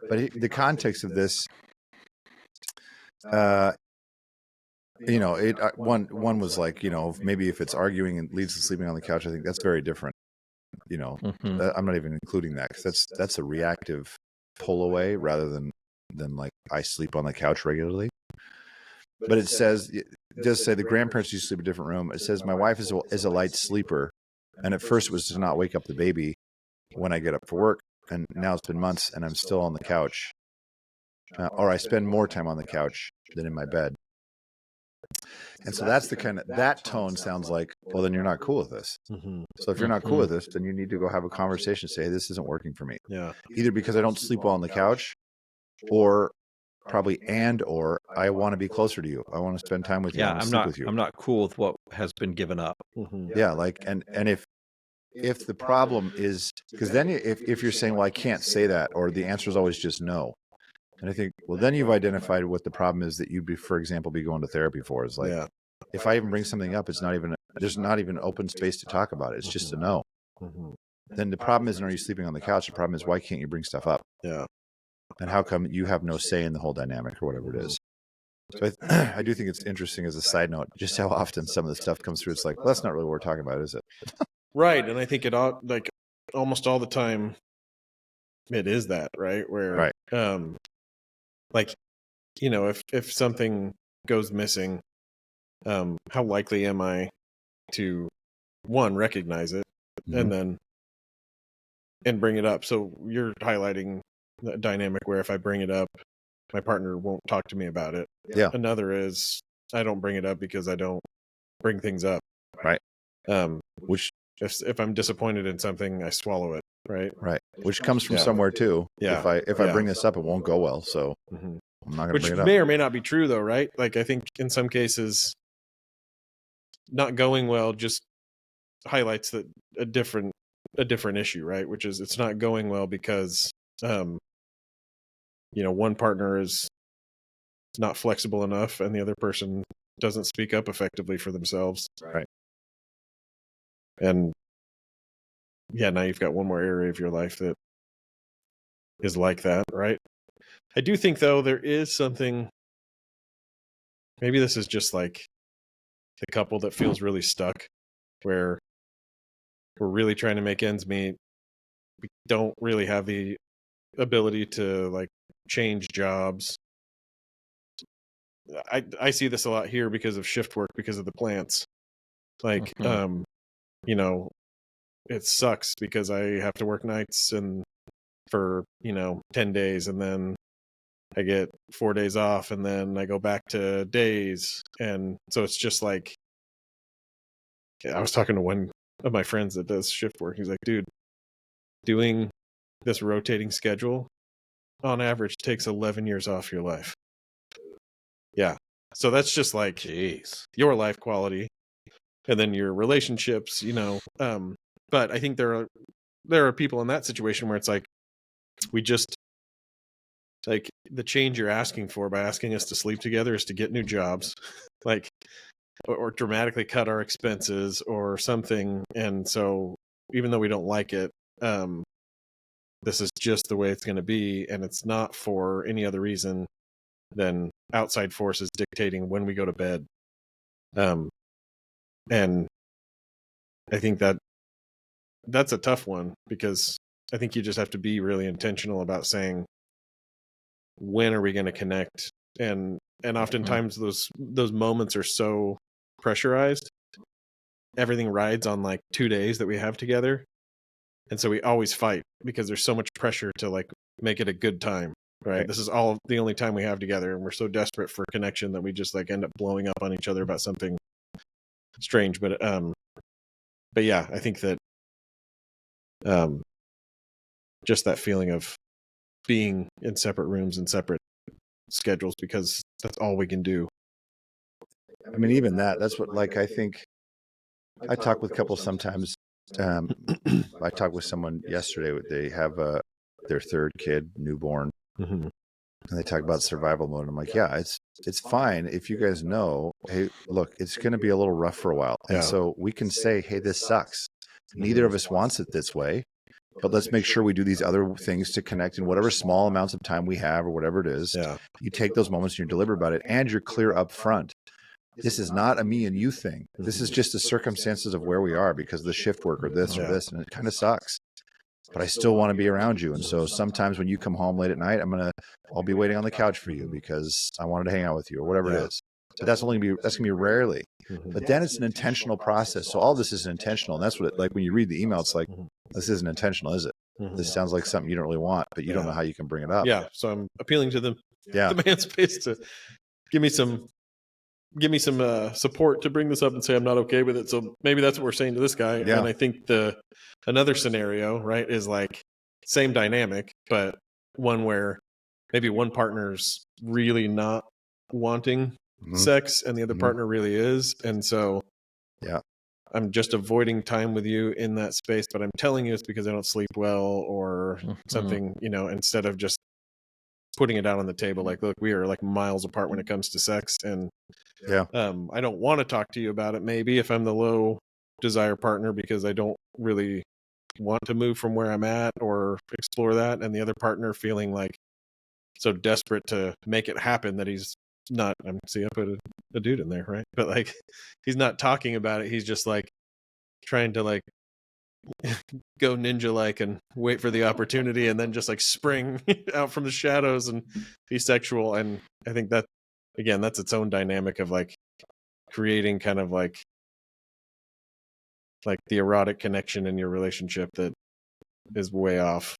But the context of this, one was like, maybe if it's arguing and leads to sleeping on the couch, I think that's very different. I'm not even including that because that's a reactive pull away rather than like I sleep on the couch regularly. But it does say the grandparents used to sleep in a different room. It says my wife is a light sleeper, and at first it was to not wake up the baby when I get up for work, and now it's been months and I'm still on the couch, or I spend more time on the couch than in my bed. And so that's that tone sounds like, well, then you're not cool with this. So if you're not cool with this, then you need to go have a conversation. Say, hey, this isn't working for me. Yeah. Either because I don't sleep well on the couch, or or I want to be closer to you. I want to spend time with you. I want to sleep with you. I'm not cool with what has been given up. Yeah, like and if the problem is because then if you're saying, well, I can't say that, or the answer is always just no, and I think, well, then you've identified what the problem is that you'd be, for example, be going to therapy for. Is like, if I even bring something up, there's not even open space to talk about it. It's just a no. Then the problem isn't, are you sleeping on the couch? The problem is, why can't you bring stuff up? Yeah. And how come you have no say in the whole dynamic or whatever it is? So I do think it's interesting as a side note, just how often some of the stuff comes through. It's like, well, that's not really what we're talking about, is it? Right. And I think like almost all the time it is that, right? Where, like, if something goes missing, how likely am I to recognize it and bring it up? So you're highlighting that dynamic where if I bring it up, my partner won't talk to me about it. Yeah. Another is I don't bring it up because I don't bring things up. Right. Which if I'm disappointed in something, I swallow it. Right. Right. Which comes from somewhere too. Yeah. If I bring this up, it won't go well. So I'm not going to bring it up. Which may or may not be true though, right? Like I think in some cases, not going well just highlights that a different issue, right? Which is it's not going well because one partner is not flexible enough and the other person doesn't speak up effectively for themselves. Right. And now you've got one more area of your life that is like that, right? I do think though there is something, maybe this is just like the couple that feels really stuck, where we're really trying to make ends meet. We don't really have the ability to like change jobs. I see this a lot here because of shift work, because of the plants. Like, it sucks because I have to work nights and for 10 days, and then I get 4 days off, and then I go back to days, and so it's just like, I was talking to one of my friends that does shift work. He's like, dude, doing this rotating schedule on average takes 11 years off your life. Yeah. So that's just like, jeez, your life quality, and then your relationships, but I think there are people in that situation where it's like, we just, like, the change you're asking for by asking us to sleep together is to get new jobs, like, or dramatically cut our expenses or something. And so even though we don't like it, this is just the way it's going to be, and it's not for any other reason than outside forces dictating when we go to bed. And I think that's a tough one, because I think you just have to be really intentional about saying, when are we going to connect? And and oftentimes those moments are so pressurized. Everything rides on like 2 days that we have together, and so we always fight because there's so much pressure to like make it a good time, right? This is all the only time we have together, and we're so desperate for connection that we just like end up blowing up on each other about something strange. But yeah, I think that just that feeling of being in separate rooms and separate schedules, because that's all we can do. I mean, even that's what, like, I think I talk with couples sometimes. I talked with someone yesterday. They have their third kid, newborn, and they talk about survival mode. I'm like, yeah, it's fine if you guys know, hey, look, it's going to be a little rough for a while, and so we can say, hey, this sucks. Neither of us wants it this way, but let's make sure we do these other things to connect in whatever small amounts of time we have or whatever it is. You take those moments and you're deliberate about it, and you're clear up front. This is not a me and you thing. This is just the circumstances of where we are because of the shift work or this or this, and it kind of sucks. But I still want to be around you. And so sometimes when you come home late at night, I'll be waiting on the couch for you because I wanted to hang out with you or whatever it is. But that's gonna be rarely. But then it's an intentional process. So all this is intentional. And that's what like when you read the email, it's like, this isn't intentional, is it? This sounds like something you don't really want, but you don't know how you can bring it up. Yeah. So I'm appealing to the Manspace to give me some support to bring this up and say I'm not okay with it. So maybe that's what we're saying to this guy. And I think another scenario, right, is like same dynamic, but one where maybe one partner's really not wanting sex and the other partner really is. And so I'm just avoiding time with you in that space, but I'm telling you it's because I don't sleep well or something, instead of just putting it out on the table. Like, look, we are like miles apart when it comes to sex. And I don't want to talk to you about it, maybe, if I'm the low desire partner, because I don't really want to move from where I'm at or explore that. And the other partner feeling like so desperate to make it happen that he's not, I put a dude in there, right? But like, he's not talking about it. He's just like trying to like go ninja like and wait for the opportunity and then just like spring out from the shadows and be sexual. And I think that, again, that's its own dynamic of like creating kind of like the erotic connection in your relationship that is way off.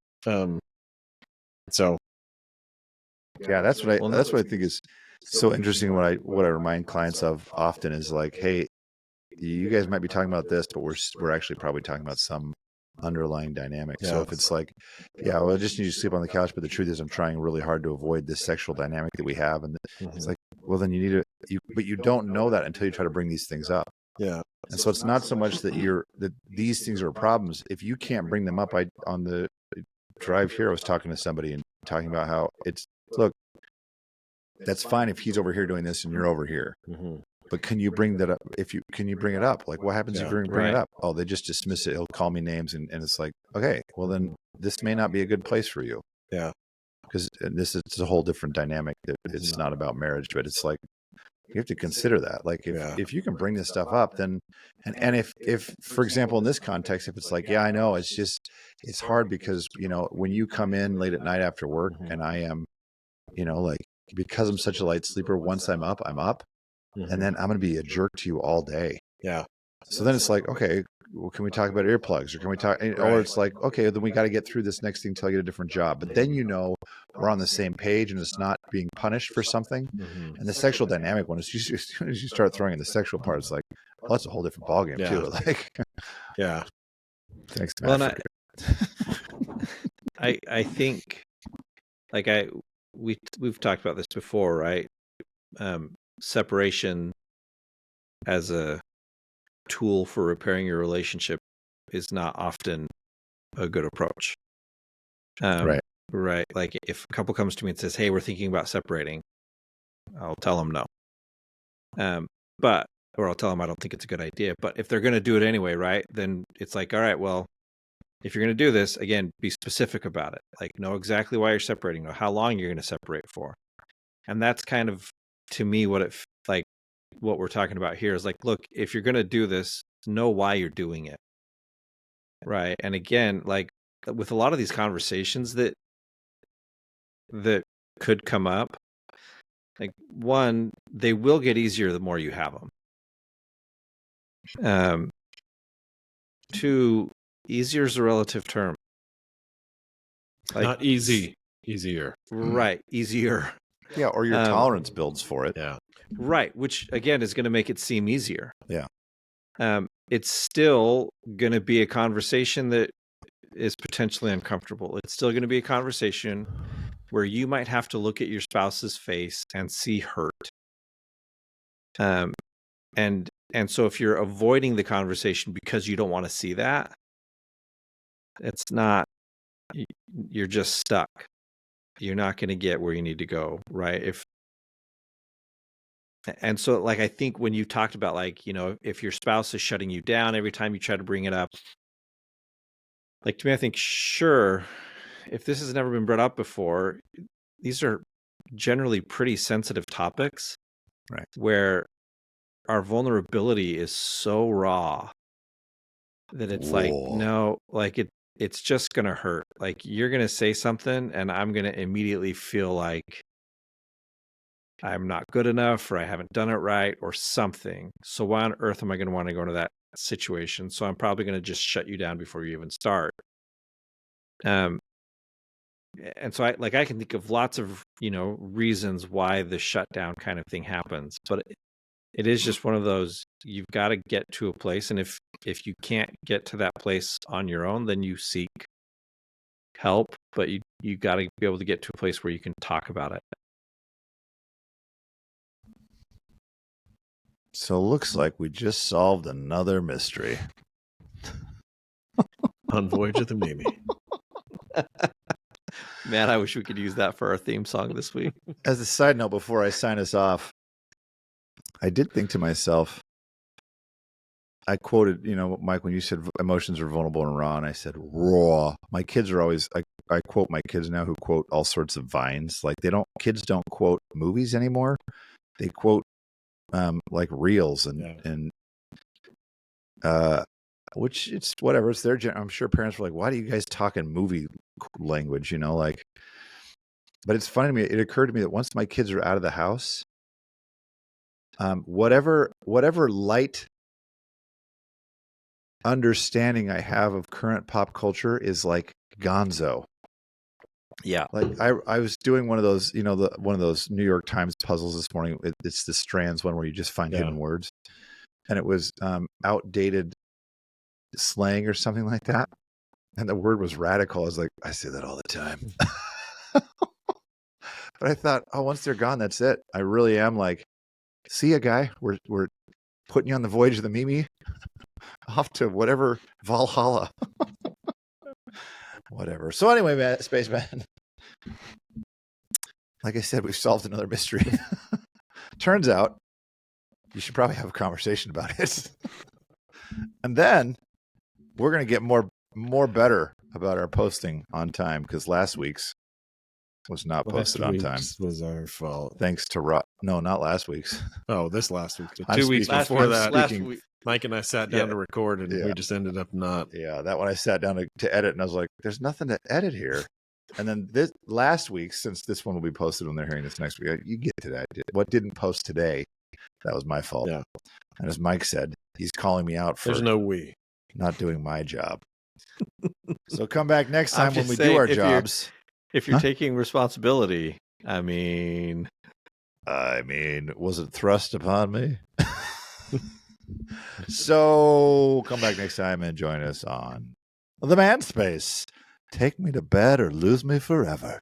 So yeah, that's what I think is so interesting. What I remind clients of often is like, hey, you guys might be talking about this, but we're actually probably talking about some underlying dynamic. So if it's like, well, I just need you to sleep on the couch, but the truth is I'm trying really hard to avoid this sexual dynamic that we have, and it's like, well, then you need but you don't know that until you try to bring these things up. And so it's not so much that these things are problems. If you can't bring them up, on the drive here, I was talking to somebody and talking about how look, that's fine if he's over here doing this and you're over here. But can you bring that up? Can you bring it up? Like, what happens if you bring it up? Oh, they just dismiss it. He'll call me names, and it's like, okay, well then this may not be a good place for you. Because this is a whole different dynamic. That it's not about marriage, but it's like you have to consider that. Like if you can bring this stuff up, then and if for example in this context, if it's like, I know it's hard because when you come in late at night after work, and I am, like, because I'm such a light sleeper, once I'm up. And then I'm going to be a jerk to you all day. So then it's like, okay, well, can we talk about earplugs, or can we talk, or it's like, okay, then we got to get through this next thing until I get a different job. But then, we're on the same page and it's not being punished for something. And the sexual dynamic one is as soon as you start throwing in the sexual part, it's like, well, that's a whole different ballgame too. Like, thanks, Matt. Well, I think like we've talked about this before, right? Separation as a tool for repairing your relationship is not often a good approach. Right. Like if a couple comes to me and says, hey, we're thinking about separating, I'll tell them no. Or I'll tell them I don't think it's a good idea. But if they're going to do it anyway, right, then it's like, all right, well, if you're going to do this, again, be specific about it. Like, know exactly why you're separating, know how long you're going to separate for. And that's kind of, to me, what we're talking about here is like, look, if you're going to do this, know why you're doing it. Right. And again, like with a lot of these conversations that could come up, Like, one, they will get easier the more you have them. Two, easier is a relative term. Like, not easy, easier. Right, easier. Yeah, or your tolerance builds for it. Yeah. Right, which again is going to make it seem easier. Yeah. It's still going to be a conversation that is potentially uncomfortable. It's still going to be a conversation where you might have to look at your spouse's face and see hurt. And so if you're avoiding the conversation because you don't want to see that, it's not, you're just stuck. You're not going to get where you need to go, right? And so, like, I think when you talked about, like, you know, if your spouse is shutting you down every time you try to bring it up, like, to me, I think, sure, if this has never been brought up before, these are generally pretty sensitive topics, right? Where our vulnerability is so raw that it's like, no, like it's just going to hurt. Like, you're going to say something and I'm going to immediately feel like I'm not good enough, or I haven't done it right, or something. So why on earth am I going to want to go into that situation? So I'm probably going to just shut you down before you even start. And so I can think of lots of, you know, reasons why the shutdown kind of thing happens, but it is just one of those, you've got to get to a place. And if you can't get to that place on your own, then you seek help, but you got to be able to get to a place where you can talk about it. So it looks like we just solved another mystery. On Voyage of the Mimi. Man, I wish we could use that for our theme song this week. As a side note, before I sign us off, I did think to myself, I quoted, you know, Mike, when you said emotions are vulnerable and raw, and I said raw. My kids are always, I quote my kids now who quote all sorts of vines. Like, kids don't quote movies anymore. They quote like reels and which it's whatever. It's their I'm sure parents were like, why do you guys talk in movie language? You know, like, but it's funny to me. It occurred to me that once my kids are out of the house, whatever light understanding I have of current pop culture is like gonzo. Yeah. Like I was doing one of those, you know, one of those New York Times puzzles this morning. It's the Strands one where you just find hidden words, and it was outdated slang or something like that. And the word was radical. I was like, I say that all the time. But I thought, oh, once they're gone, that's it. I really am like, see ya, guy. We're putting you on the Voyage of the Mimi. Off to whatever Valhalla. Whatever. So anyway, man, Spaceman. Like I said, we've solved another mystery. Turns out you should probably have a conversation about it. And then we're going to get more better about our posting on time, because last week's was not posted on time. Was our fault. Thanks to No, not last week's. Oh, this last week. 2 weeks before that. Last week. Mike and I sat down to record, and we just ended up not. Yeah, that one I sat down to edit, and I was like, there's nothing to edit here. And then this last week, since this one will be posted when they're hearing this next week, you get to that. What didn't post today, that was my fault. Yeah. And as Mike said, he's calling me out for There's no we. Not doing my job. So come back next time when we do our jobs. If you're taking responsibility, I mean, was it thrust upon me? So come back next time and join us on the Manspace. Take me to bed or lose me forever.